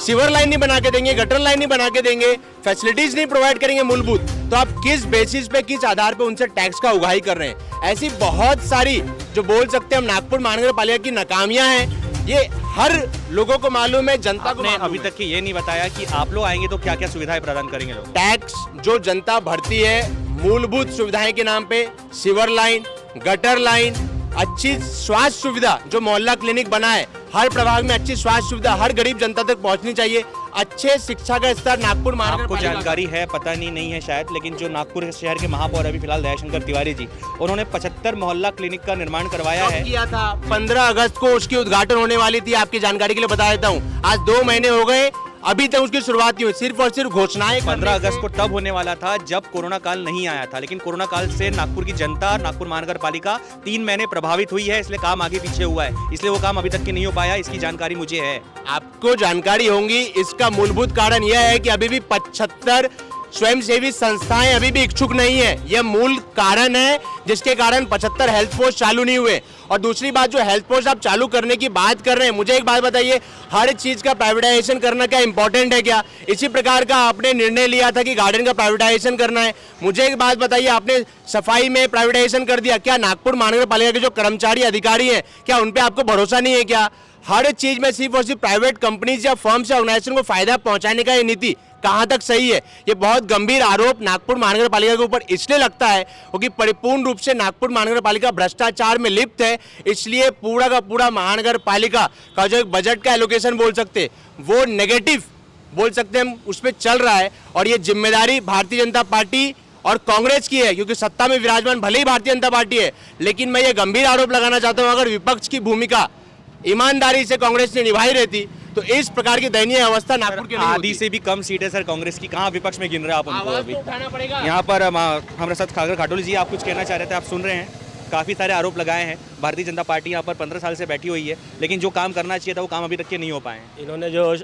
सीवर लाइन नहीं बना के देंगे, गटर लाइन नहीं बना के देंगे, फैसिलिटीज नहीं प्रोवाइड करेंगे मूलभूत, तो आप किस बेसिस पे, किस आधार पे उनसे टैक्स का उगाही कर रहे हैं? ऐसी बहुत सारी जो बोल सकते हैं हम नागपुर महानगर पालिका की नाकामियां हैं, ये हर लोगों को मालूम है, जनता को अभी तक की ये नहीं बताया कि आप लोग आएंगे तो क्या क्या सुविधाएं प्रदान करेंगे लोग। टैक्स जो जनता भरती है मूलभूत सुविधाएं के नाम पे, सीवर लाइन, गटर लाइन, अच्छी स्वास्थ्य सुविधा, जो मोहल्ला क्लिनिक बना है, हर प्रभाग में अच्छी स्वास्थ्य सुविधा हर गरीब जनता तक पहुंचनी चाहिए। अच्छे शिक्षा का स्तर नागपुर महानगर आपको जानकारी है, पता नहीं है शायद, लेकिन जो नागपुर शहर के महापौर अभी फिलहाल दयाशंकर तिवारी जी, उन्होंने 75 मोहल्ला क्लिनिक का निर्माण करवाया है। किया था 15 अगस्त को उसकी उद्घाटन होने वाली थी, आपकी जानकारी के लिए बता देता हूँ। आज 2 महीने हो गए, अभी तक उसकी शुरुआत नहीं हुई, सिर्फ और सिर्फ घोषणाएं। 15 अगस्त को तब होने वाला था जब कोरोना काल नहीं आया था, लेकिन कोरोना काल से नागपुर की जनता, नागपुर महानगर पालिका 3 महीने प्रभावित हुई है, इसलिए काम आगे पीछे हुआ है, इसलिए वो काम अभी तक के नहीं हो पाया। इसकी जानकारी मुझे है। आपको जानकारी होंगी। इसका मूलभूत कारण यह है कि अभी भी 75 स्वयंसेवी संस्थाएं अभी भी इच्छुक नहीं है। यह मूल कारण है जिसके कारण 75 हेल्थ पोस्ट चालू नहीं हुए। और दूसरी बात, जो हेल्थ पोस्ट आप चालू करने की बात कर रहे हैं, मुझे एक बात बताइए, हर चीज का प्राइवेटाइजेशन करना क्या इंपॉर्टेंट है क्या? इसी प्रकार का आपने निर्णय लिया था कि गार्डन का प्राइवेटाइजेशन करना है। मुझे एक बात बताइए, आपने सफाई में प्राइवेटाइजेशन कर दिया, क्या नागपुर महानगर पालिका के जो कर्मचारी अधिकारी हैं, क्या उन पर आपको भरोसा नहीं है क्या? हर चीज में सिर्फ और सिर्फ प्राइवेट कंपनीज या फर्म्स या ऑर्गेनाइजेशन को फायदा पहुंचाने का ये नीति कहां तक सही है? ये बहुत गंभीर आरोप नागपुर महानगर पालिका के ऊपर इसलिए लगता है क्योंकि परिपूर्ण रूप से नागपुर महानगर पालिका भ्रष्टाचार में लिप्त है। इसलिए पूरा का पूरा महानगर पालिका का जो एक बजट का एलोकेशन बोल सकते वो नेगेटिव बोल सकते हम, उस पर चल रहा है। और ये जिम्मेदारी भारतीय जनता पार्टी और कांग्रेस की है क्योंकि सत्ता में विराजमान भले ही भारतीय जनता पार्टी है, लेकिन मैं ये गंभीर आरोप लगाना चाहता हूँ, अगर विपक्ष की भूमिका ईमानदारी से कांग्रेस ने निभाई रहती तो इस प्रकार की दयनीय अवस्था नागपुर के आधी से भी कम सीट है सर कांग्रेस की, कहाँ विपक्ष में गिन रहे हैं आप उनको? अभी उठाना पड़ेगा। यहाँ पर हमारे साथ खागर खाटोली जी, आप कुछ कहना चाह रहे थे, आप सुन रहे हैं, काफ़ी सारे आरोप लगाए हैं। भारतीय जनता पार्टी यहाँ पर 15 साल से बैठी हुई है, लेकिन जो काम करना चाहिए था वो काम अभी तक के नहीं हो पाए हैं। इन्होंने जो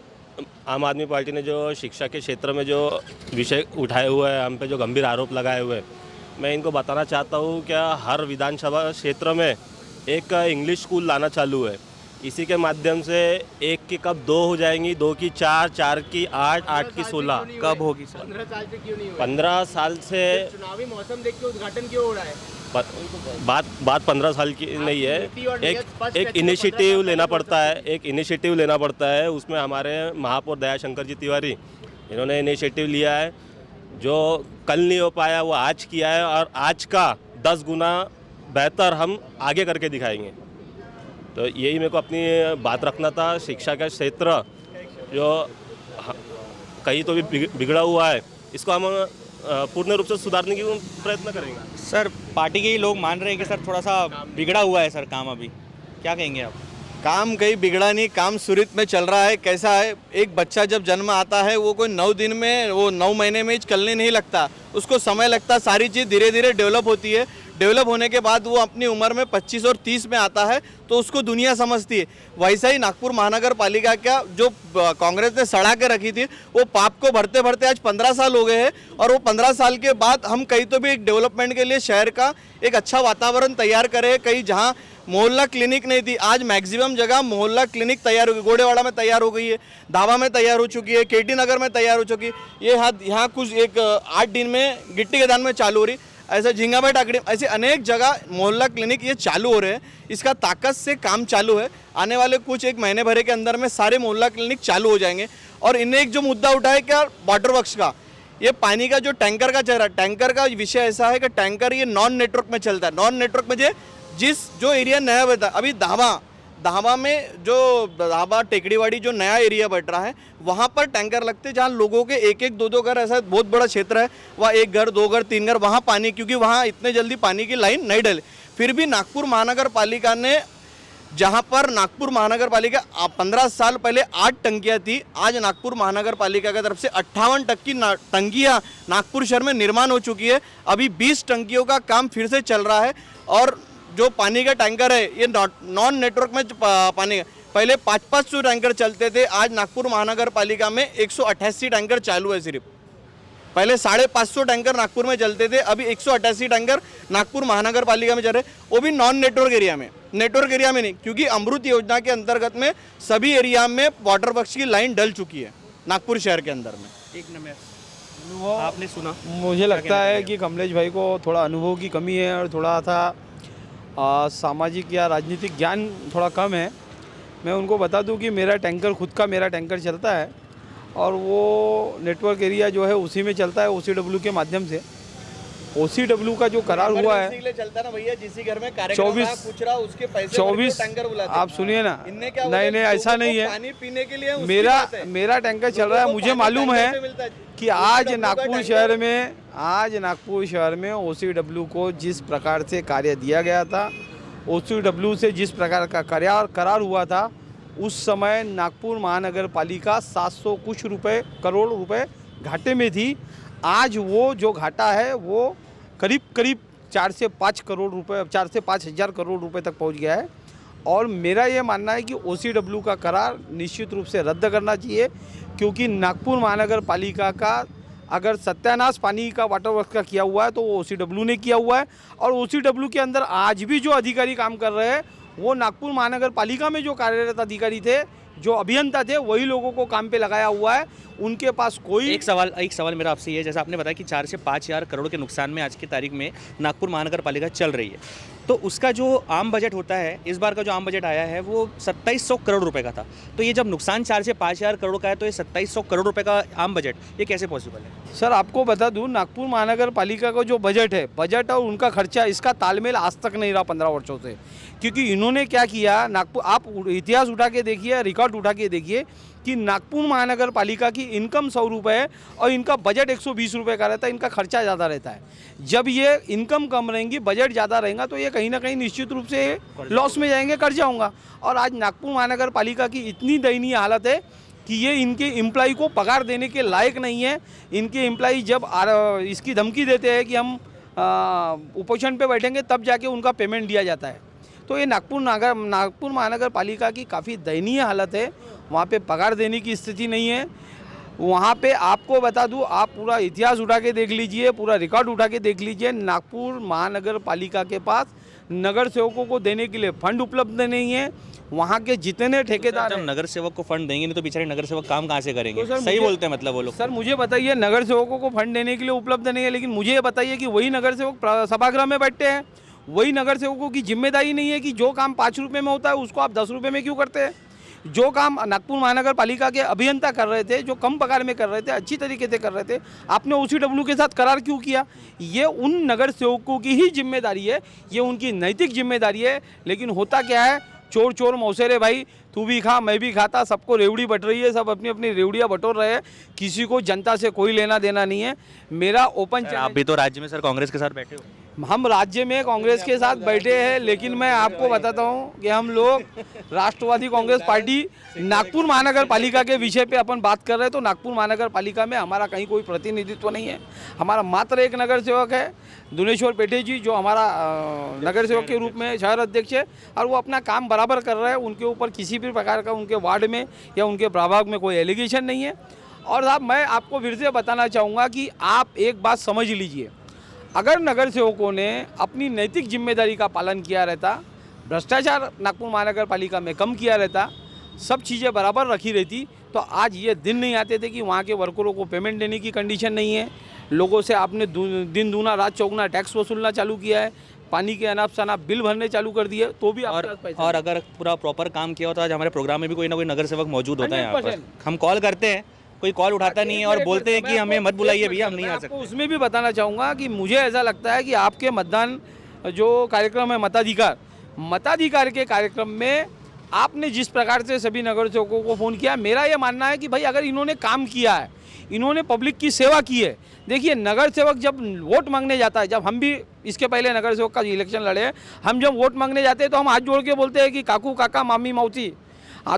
आम आदमी पार्टी ने जो शिक्षा के क्षेत्र में जो विषय उठाए हुए हैं, हम पे जो गंभीर आरोप लगाए हुए हैं, मैं इनको बताना चाहता हूँ क्या हर विधानसभा क्षेत्र में एक इंग्लिश स्कूल लाना चालू है। इसी के माध्यम से 1 की कब 2 हो जाएंगी, 2 की 4, 4 की 8, 8 की 16 कब होगी सर? 15 साल से क्यों नहीं हुआ? 15 साल से चुनावी मौसम देख के उद्घाटन क्यों हो रहा है? बात 15 साल की नहीं है। एक इनिशिएटिव लेना पड़ता है, एक इनिशिएटिव लेना पड़ता है। उसमें हमारे महापौर दयाशंकर जी तिवारी, इन्होंने इनिशिएटिव लिया है, जो कल नहीं हो पाया वो आज किया है, और आज का 10 गुना बेहतर हम आगे करके दिखाएंगे। तो यही मेरे को अपनी बात रखना था। शिक्षा का क्षेत्र जो कहीं तो भी बिगड़ा हुआ है, इसको हम पूर्ण रूप से सुधारने की प्रयत्न करेंगे। सर पार्टी के ही लोग मान रहे हैं कि सर थोड़ा सा बिगड़ा हुआ है सर काम अभी, क्या कहेंगे आप? काम कहीं बिगड़ा नहीं, काम सुरित में चल रहा है। कैसा है, एक बच्चा जब जन्म आता है वो कोई 9 दिन में, वो 9 महीने में चलने नहीं लगता, उसको समय लगता है। सारी चीज़ धीरे धीरे डेवलप होती है। डेवलप होने के बाद वो अपनी उम्र में 25 और 30 में आता है तो उसको दुनिया समझती है। वैसा ही नागपुर महानगर पालिका का जो कांग्रेस ने सड़ा के रखी थी, वो पाप को भरते भरते आज 15 साल हो गए हैं। और वो 15 साल के बाद हम कहीं तो भी एक डेवलपमेंट के लिए शहर का एक अच्छा वातावरण तैयार करें। कहीं जहाँ मोहल्ला क्लिनिक नहीं थी, आज मैक्सिमम जगह मोहल्ला क्लिनिक तैयार हो गई। गोडेवाड़ा में तैयार हो गई है, धाबा में तैयार हो चुकी है, केटी नगर में तैयार हो चुकी है। ये यहाँ कुछ एक 8 दिन में गिट्टी के दान में चालू हो रही, ऐसा झिंगाबाई टाकड़ी, ऐसे अनेक जगह मोहल्ला क्लिनिक ये चालू हो रहे हैं। इसका ताकत से काम चालू है। आने वाले कुछ एक महीने भरे के अंदर में सारे मोहल्ला क्लिनिक चालू हो जाएंगे। और इन्हें एक जो मुद्दा उठा है क्या, वाटर वर्क्स का, ये पानी का जो टैंकर का चल रहा है, टैंकर का विषय ऐसा है कि टैंकर ये नॉन नेटवर्क में चलता है। नॉन नेटवर्क में जो एरिया नया बता, अभी धावा में जो धाबा टेकड़ीवाड़ी जो नया एरिया बट रहा है, वहाँ पर टैंकर लगते हैं जहाँ लोगों के एक एक दो घर, ऐसा बहुत बड़ा क्षेत्र है, वहाँ 1 घर 2 घर 3 घर, वहाँ पानी, क्योंकि वहाँ इतने जल्दी पानी की लाइन नहीं डले। फिर भी नागपुर महानगर पालिका ने, जहाँ पर नागपुर महानगर पालिका 15 साल पहले 8 टंकियाँ थी, आज नागपुर महानगर पालिका की तरफ से 58 टंकियाँ नागपुर शहर में निर्माण हो चुकी है। अभी 20 टंकियों का काम फिर से चल रहा है। और जो पानी का टैंकर है ये नॉन नेटवर्क में पानी, पहले 500 टैंकर चलते थे, आज नागपुर महानगर पालिका में 188 टैंकर चालू है। सिर्फ पहले 550 टैंकर नागपुर में चलते थे, अभी 188 टैंकर नागपुर महानगर पालिका में चल रहे, वो भी नॉन नेटवर्क एरिया में। नेटवर्क एरिया में नहीं, क्योंकि अमृत योजना के अंतर्गत में सभी एरिया में वाटर वर्क्स की लाइन डल चुकी है नागपुर शहर के अंदर में। एक नंबर आपने सुना, मुझे लगता है कि कमलेश भाई को थोड़ा अनुभव की कमी है और थोड़ा सा सामाजिक या राजनीतिक ज्ञान थोड़ा कम है। मैं उनको बता दूं कि मेरा टैंकर चलता है और वो नेटवर्क एरिया जो है उसी में चलता है, OCW के माध्यम से। OCW का जो करार हुआ है, चलता ना भैया, जिस घर में कार्यक्रम पूछ रहा उसके पैसे 24, टैंकर बुलाते। आप सुनिए ना, नहीं नहीं ऐसा नहीं है। पानी पीने के लिए मेरा टैंकर चल रहा है। मुझे मालूम है कि आज नागपुर शहर में OCW को जिस प्रकार से कार्य दिया गया था, OCW से जिस प्रकार का करार हुआ था, उस समय नागपुर महानगर पालिका 700 कुछ करोड़ रुपए घाटे में थी। आज वो जो घाटा है वो करीब 4 से 5 करोड़ रुपए, 4 से 5 हज़ार करोड़ रुपए तक पहुंच गया है। और मेरा ये मानना है कि OCW का करार निश्चित रूप से रद्द करना चाहिए, क्योंकि नागपुर महानगर पालिका का अगर सत्यानाश पानी का वाटर वर्क का किया हुआ है तो वो OCW ने किया हुआ है। और OCW के अंदर आज भी जो अधिकारी काम कर रहे हैं वो नागपुर महानगर पालिका में जो कार्यरत अधिकारी थे, जो अभियंता थे, वही लोगों को काम पे लगाया हुआ है। उनके पास कोई एक सवाल मेरा आपसे ये है, जैसा आपने बताया कि 4 से 5 हज़ार करोड़ के नुकसान में आज की तारीख में नागपुर महानगर पालिका चल रही है, तो उसका जो आम बजट होता है, इस बार का जो आम बजट आया है वो 2700 करोड़ रुपए का था। तो ये जब नुकसान 4 से 5 हज़ार करोड़ का है, तो ये 2700 करोड़ रुपए का आम बजट ये कैसे पॉसिबल है? सर आपको बता दूं, नागपुर महानगर पालिका का जो बजट और उनका खर्चा, इसका तालमेल आज तक नहीं रहा 15 वर्षों से। क्योंकि इन्होंने क्या किया, नागपुर, आप इतिहास उठा के देखिए, रिकॉर्ड उठा के देखिए कि नागपुर महानगर पालिका की इनकम 100 रुपये है और इनका बजट 120 रुपये का रहता है, इनका खर्चा ज़्यादा रहता है। जब ये इनकम कम रहेंगी, बजट ज़्यादा रहेगा, तो ये कहीं ना कहीं निश्चित रूप से लॉस में जाएंगे, कर्जा होगा। और आज नागपुर महानगर पालिका की इतनी दयनीय हालत है कि ये इनके एम्प्लॉई को पगार देने के लायक नहीं है। इनके एम्प्लॉई जब इसकी धमकी देते हैं कि हम उपोषण पे बैठेंगे, तब जाके उनका पेमेंट दिया जाता है। तो ये नागपुर महानगर पालिका की काफ़ी दयनीय हालत है। वहाँ पे पगार देने की स्थिति नहीं है। वहाँ पे आपको बता दूँ, आप पूरा इतिहास उठा के देख लीजिए, पूरा रिकॉर्ड उठा के देख लीजिए, नागपुर महानगर पालिका के पास नगर सेवकों को देने के लिए फंड उपलब्ध नहीं है। वहाँ के जितने ठेकेदार जब नगर सेवक को फंड देंगे नहीं तो बेचारे नगर सेवक काम कहाँ से करेंगे? तो सही बोलते हैं मतलब वो लोग। सर मुझे बताइए, नगर सेवकों को फंड देने के लिए उपलब्ध नहीं है, लेकिन मुझे ये बताइए कि वही नगर सेवक सभागृह में बैठते हैं, वही नगर सेवकों की जिम्मेदारी नहीं है कि जो काम 5 रुपये में होता है उसको आप 10 रुपये में क्यों करते हैं? जो काम नागपुर महानगर पालिका के अभियंता कर रहे थे, जो कम पगार में कर रहे थे, अच्छी तरीके से कर रहे थे, आपने OCW के साथ करार क्यों किया? ये उन नगर सेवकों की ही जिम्मेदारी है, ये उनकी नैतिक जिम्मेदारी है। लेकिन होता क्या है, चोर चोर मौसेरे भाई, तू भी खा मैं भी खाता, सबको रेवड़ी बट रही है, सब अपनी अपनी रेवड़ियाँ बटोर रहे हैं, किसी को जनता से कोई लेना देना नहीं है। मेरा ओपन आप भी तो राज्य में सर कांग्रेस के साथ बैठे हो। हम राज्य में कांग्रेस के साथ बैठे हैं, लेकिन मैं आपको बताता हूं कि हम लोग राष्ट्रवादी कांग्रेस पार्टी नागपुर महानगर पालिका के विषय पे अपन बात कर रहे हैं, तो नागपुर महानगर पालिका में हमारा कहीं कोई प्रतिनिधित्व नहीं है। हमारा मात्र एक नगर सेवक है दुनेश्वर पेटे जी, जो हमारा नगर सेवक के रूप में शहर अध्यक्ष है, और वो अपना काम बराबर कर रहे हैं। उनके ऊपर किसी भी प्रकार का उनके वार्ड में या उनके प्रभाग में कोई एलिगेशन नहीं है। और साहब मैं आपको फिर से बताना चाहूँगा कि आप एक बात समझ लीजिए, अगर नगर सेवकों ने अपनी नैतिक जिम्मेदारी का पालन किया रहता, भ्रष्टाचार नागपुर महानगर पालिका में कम किया रहता, सब चीज़ें बराबर रखी रहती, तो आज ये दिन नहीं आते थे कि वहाँ के वर्करों को पेमेंट देने की कंडीशन नहीं है, लोगों से आपने दिन दूना रात चौगुना टैक्स वसूलना चालू किया है, पानी के अनाप शनाप बिल भरने चालू कर दिए, तो भी और अगर पूरा प्रॉपर काम किया होता, आज हमारे प्रोग्राम में भी कोई ना कोई नगर सेवक मौजूद होता है यहाँ पर। हम कॉल करते हैं, कोई कॉल उठाता नहीं है और बोलते हैं कि हमें मत बुलाइए भैया, हम नहीं आ सकते। उसमें भी बताना चाहूँगा कि मुझे ऐसा लगता है कि आपके मतदान जो कार्यक्रम है मताधिकार के कार्यक्रम में आपने जिस प्रकार से सभी नगर सेवकों को फ़ोन किया, मेरा ये मानना है कि भाई अगर इन्होंने काम किया है, इन्होंने पब्लिक की सेवा की है। देखिए नगर सेवक जब वोट मांगने जाता है, जब हम भी इसके पहले नगर सेवक का इलेक्शन लड़े, हम जब वोट मांगने जाते हैं तो हम हाथ जोड़ के बोलते हैं की काकू काका मामी मावती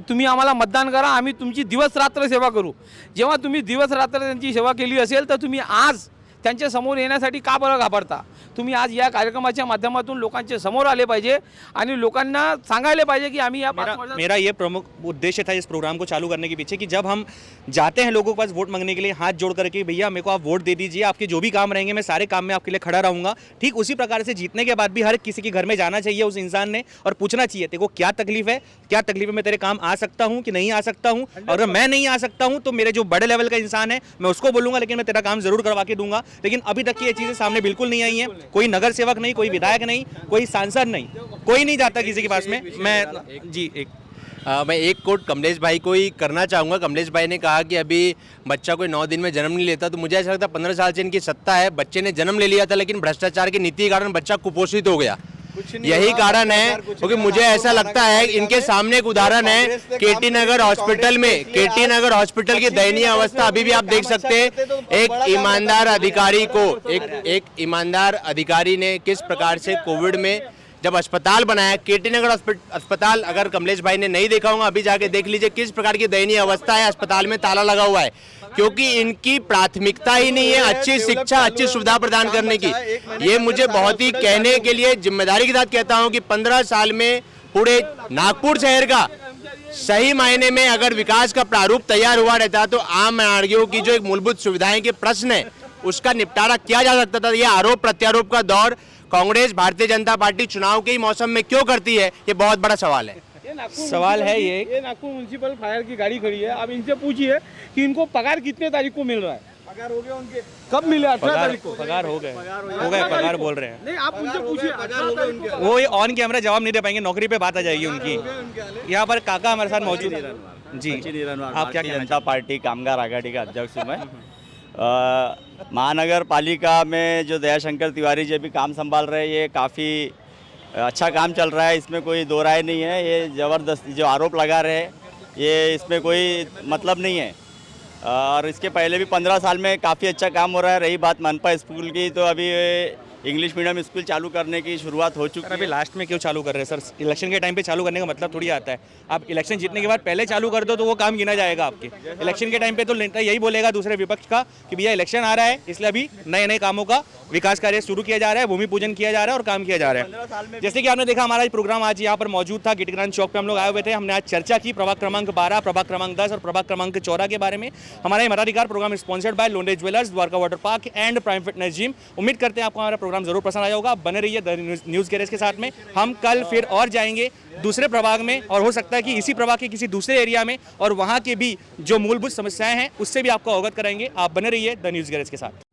तुम्ही आम्हाला मतदान करा, आम्ही तुमची दिवस रात्र सेवा करू। जेव्हा तुम्ही दिवस रात्र त्यांची सेवा केली असेल तर तुम्ही आज त्यांच्या समोर येण्यासाठी का बरं घाबरता? तुम्ही आज या कार्यक्रमाच्या माध्यमातून लोकांचे समोर आले पाहिजे आणि लोकांना सांगायला पाहिजे कि आम्ही या मेरा ये प्रमुख उद्देश्य था इस प्रोग्राम को चालू करने के पीछे कि जब हम जाते हैं लोगों के पास वोट मांगने के लिए हाथ जोड़ करके भैया मेरे को आप वोट दे दीजिए, आपके जो भी काम रहेंगे मैं सारे काम में आपके लिए खड़ा रहूंगा, ठीक उसी प्रकार से जीतने के बाद भी हर किसी के घर में जाना चाहिए उस इंसान ने और पूछना चाहिए तेरे को क्या तकलीफ है, क्या तकलीफ है, मैं तेरे काम आ सकता हूँ कि नहीं आ सकता हूँ, और अगर मैं नहीं आ सकता हूँ तो मेरे जो बड़े लेवल का इंसान है मैं उसको बोलूंगा, लेकिन मैं तेरा काम जरूर करवा के दूंगा। लेकिन अभी तक की ये चीज़ें सामने बिल्कुल नहीं आई हैं, कोई नगर सेवक नहीं, कोई विधायक नहीं, कोई सांसद नहीं, कोई नहीं जाता किसी के पास में। मैं एक कोट कमलेश भाई को ही करना चाहूँगा। कमलेश भाई ने कहा कि अभी बच्चा कोई 9 दिन में जन्म नहीं लेता, तो मुझे ऐसा लगता है 15 साल से इनकी सत्ता है, बच्चे ने जन्म ले लिया था, लेकिन भ्रष्टाचार की नीति के कारण बच्चा कुपोषित हो गया। यही कारण है, क्योंकि मुझे ऐसा लगता है इनके सामने एक उदाहरण है केटी नगर हॉस्पिटल में, केटी नगर हॉस्पिटल की दयनीय अवस्था अभी भी आप देख सकते हैं। एक ईमानदार अधिकारी को एक ईमानदार अधिकारी ने किस प्रकार से कोविड में जब अस्पताल बनाया, केटी नगर अस्पताल, अगर कमलेश भाई ने नहीं देखा होगा अभी जाके देख लीजिए किस प्रकार की दयनीय अवस्था है, अस्पताल में ताला लगा हुआ है, क्योंकि इनकी प्राथमिकता ही नहीं है अच्छी शिक्षा अच्छी सुविधा प्रदान करने की। ये मुझे बहुत ही कहने के लिए जिम्मेदारी के साथ कहता हूं कि 15 साल में पूरे नागपुर शहर का सही मायने में अगर विकास का प्रारूप तैयार हुआ रहता तो आम नागरिकों की जो एक मूलभूत सुविधाएं के प्रश्न है उसका निपटारा किया जा सकता था। ये आरोप प्रत्यारोप का दौर कांग्रेस भारतीय जनता पार्टी चुनाव के ही मौसम में क्यों करती है, ये बहुत बड़ा सवाल है। सवाल है ये नागपुर म्युनिसिपल फायर की गाड़ी खड़ी है, अब इनसे पूछिए कि इनको पगार कितने तारीख को मिल रहा है? पगार हो गया उनके, कब मिले? 18 तारीख को पगार हो गए पगार बोल रहे हैं। नहीं आप उनसे पूछिए, वो ये ऑन कैमरा जवाब नहीं दे पाएंगे, नौकरी पे बात आ जाएगी उनकी। यहाँ पर काका हमारे साथ मौजूद है जी, आप क्या कहना? जनता पार्टी कामगार आघाड़ी का अध्यक्ष हूँ मैं। महानगर पालिका में जो दयाशंकर तिवारी जी भी काम संभाल रहे हैं, ये काफ़ी अच्छा काम चल रहा है, इसमें कोई दो राय नहीं है। ये ज़बरदस्ती जो आरोप लगा रहे हैं ये इसमें कोई मतलब नहीं है, और इसके पहले भी 15 साल में काफ़ी अच्छा काम हो रहा है। रही बात मनपा स्कूल की, तो अभी इंग्लिश मीडियम स्कूल चालू करने की शुरुआत हो चुकी है। अभी लास्ट में क्यों चालू कर रहे हैं सर? इलेक्शन के टाइम पे चालू करने का मतलब थोड़ी आता है, आप इलेक्शन जीतने के बाद पहले चालू कर दो तो वो काम गिना जाएगा आपके। इलेक्शन के टाइम पे तो नेता यही बोलेगा दूसरे विपक्ष का कि भैया इलेक्शन आ रहा है इसलिए अभी नए नए कामों का विकास कार्य शुरू किया जा रहा है, भूमि पूजन किया जा रहा है और काम किया जा रहा है। जैसे कि आपने देखा हमारा प्रोग्राम आज यहाँ पर मौजूद था, गिटग्रांड चौक पे हम लोग आए हुए थे। हमने आज चर्चा की प्रभाग क्रमांक 12, प्रभाग क्रमांक 10 और प्रभाग क्रमांक 14 के बारे में। हमारा ये मताधिकार program sponsored by Londe jewellers, Dwarka water park and prime fitness gym. उम्मीद करते हैं आपको हमारा प्रोग्राम जरूर पसंद आया होगा। बने रहिए द न्यूज़ गैरेज के साथ में। हम कल फिर और जाएंगे दूसरे प्रभाग में, और हो सकता है कि इसी प्रभाग के किसी दूसरे एरिया में, और वहाँ के भी जो मूलभूत समस्याएं हैं उससे भी आपको अवगत कराएंगे। आप बने रहिए द न्यूज़ गैरेज के साथ।